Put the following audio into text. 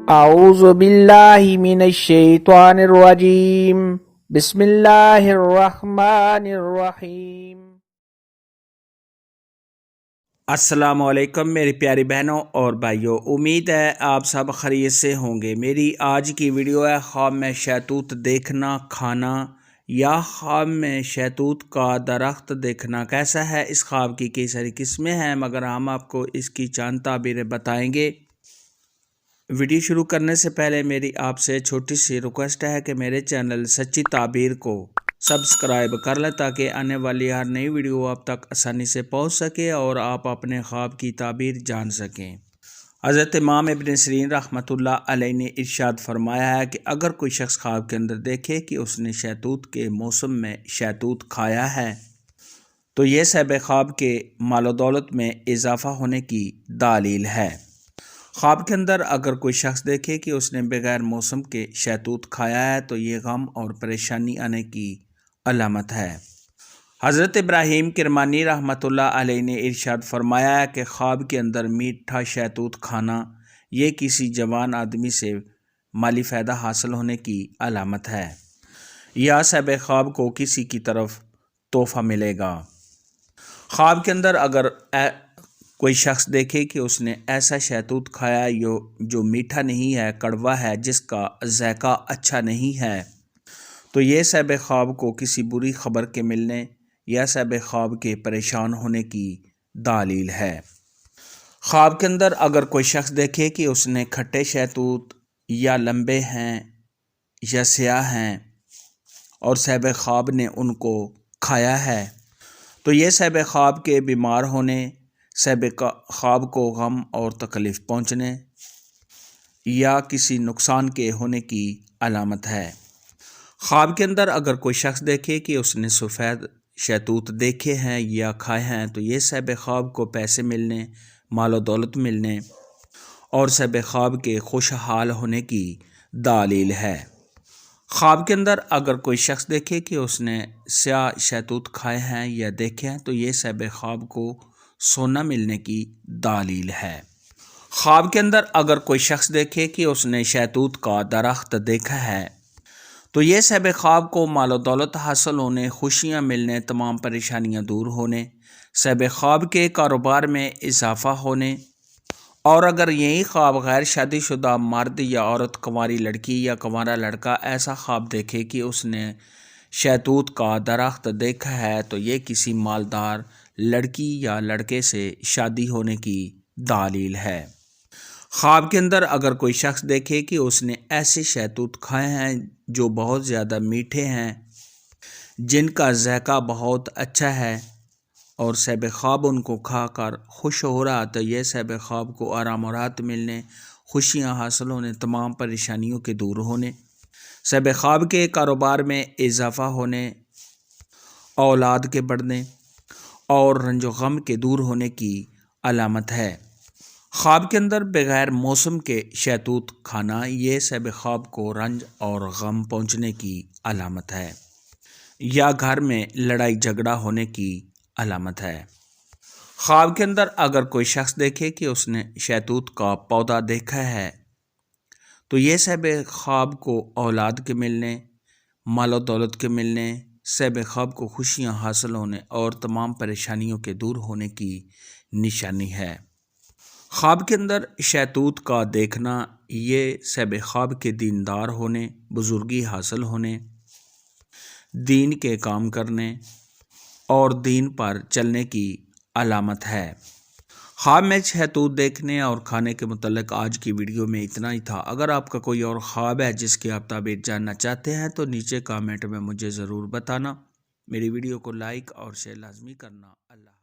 اعوذ باللہ من الشیطان الرجیم بسم اللہ الرحمن الرحیم۔ السلام علیکم میری پیاری بہنوں اور بھائیوں، امید ہے آپ سب خیریت سے ہوں گے۔ میری آج کی ویڈیو ہے خواب میں شہتوت دیکھنا کھانا یا خواب میں شہتوت کا درخت دیکھنا کیسا ہے۔ اس خواب کی کئی ساری قسمیں ہیں مگر ہم آپ کو اس کی چند تعبیریں بتائیں گے۔ ویڈیو شروع کرنے سے پہلے میری آپ سے چھوٹی سی ریکویسٹ ہے کہ میرے چینل سچی تعبیر کو سبسکرائب کر لیں تاکہ آنے والی ہر نئی ویڈیو آپ تک آسانی سے پہنچ سکے اور آپ اپنے خواب کی تعبیر جان سکیں۔ حضرت امام ابن سیرین رحمۃ اللہ علیہ نے ارشاد فرمایا ہے کہ اگر کوئی شخص خواب کے اندر دیکھے کہ اس نے شہتوت کے موسم میں شہتوت کھایا ہے تو یہ صاحب خواب کے مال و دولت میں اضافہ ہونے کی دلیل ہے۔ خواب کے اندر اگر کوئی شخص دیکھے کہ اس نے بغیر موسم کے شہتوت کھایا ہے تو یہ غم اور پریشانی آنے کی علامت ہے۔ حضرت ابراہیم کرمانی رحمۃ اللہ علیہ نے ارشاد فرمایا ہے کہ خواب کے اندر میٹھا شہتوت کھانا یہ کسی جوان آدمی سے مالی فائدہ حاصل ہونے کی علامت ہے یا صاحب خواب کو کسی کی طرف تحفہ ملے گا۔ خواب کے اندر اگر کوئی شخص دیکھے کہ اس نے ایسا شہتوت کھایا جو میٹھا نہیں ہے، کڑوا ہے، جس کا ذائقہ اچھا نہیں ہے تو یہ صاحب خواب کو کسی بری خبر کے ملنے یا صاحب خواب کے پریشان ہونے کی دلیل ہے۔ خواب کے اندر اگر کوئی شخص دیکھے کہ اس نے کھٹے شہتوت یا لمبے ہیں یا سیاہ ہیں اور صاحب خواب نے ان کو کھایا ہے تو یہ صاحب خواب کے بیمار ہونے، صاحب خواب کو غم اور تکلیف پہنچنے یا کسی نقصان کے ہونے کی علامت ہے۔ خواب کے اندر اگر کوئی شخص دیکھے کہ اس نے سفید شہتوت دیکھے ہیں یا کھائے ہیں تو یہ صاحب خواب کو پیسے ملنے، مال و دولت ملنے اور صاحب خواب کے خوشحال ہونے کی دلیل ہے۔ خواب کے اندر اگر کوئی شخص دیکھے کہ اس نے سیاہ شہتوت کھائے ہیں یا دیکھے ہیں تو یہ صاحب خواب کو سونا ملنے کی دلیل ہے۔ خواب کے اندر اگر کوئی شخص دیکھے کہ اس نے شہتوت کا درخت دیکھا ہے تو یہ صاحب خواب کو مال و دولت حاصل ہونے، خوشیاں ملنے، تمام پریشانیاں دور ہونے، صاحب خواب کے کاروبار میں اضافہ ہونے اور اگر یہی خواب غیر شادی شدہ مرد یا عورت، کنواری لڑکی یا کنوارا لڑکا ایسا خواب دیکھے کہ اس نے شہتوت کا درخت دیکھا ہے تو یہ کسی مالدار لڑکی یا لڑکے سے شادی ہونے کی دلیل ہے۔ خواب کے اندر اگر کوئی شخص دیکھے کہ اس نے ایسے شہتوت کھائے ہیں جو بہت زیادہ میٹھے ہیں، جن کا ذائقہ بہت اچھا ہے اور صاحب خواب ان کو کھا کر خوش ہو رہا تو یہ صاحب خواب کو آرام و راحت ملنے، خوشیاں حاصل ہونے، تمام پریشانیوں کے دور ہونے، صاحب خواب کے کاروبار میں اضافہ ہونے، اولاد کے بڑھنے اور رنج و غم کے دور ہونے کی علامت ہے۔ خواب کے اندر بغیر موسم کے شہتوت کھانا یہ صاحب خواب کو رنج اور غم پہنچنے کی علامت ہے یا گھر میں لڑائی جھگڑا ہونے کی علامت ہے۔ خواب کے اندر اگر کوئی شخص دیکھے کہ اس نے شہتوت کا پودا دیکھا ہے تو یہ صاحب خواب کو اولاد کے ملنے، مال و دولت کے ملنے، صاحب خواب کو خوشیاں حاصل ہونے اور تمام پریشانیوں کے دور ہونے کی نشانی ہے۔ خواب کے اندر شہتوت کا دیکھنا یہ صاحب خواب کے دیندار ہونے، بزرگی حاصل ہونے، دین کے کام کرنے اور دین پر چلنے کی علامت ہے۔ خواب میں شہتوت دیکھنے اور کھانے کے متعلق آج کی ویڈیو میں اتنا ہی تھا۔ اگر آپ کا کوئی اور خواب ہے جس کی آپ تعبیر جاننا چاہتے ہیں تو نیچے کامنٹ میں مجھے ضرور بتانا۔ میری ویڈیو کو لائک اور شیئر لازمی کرنا۔ اللہ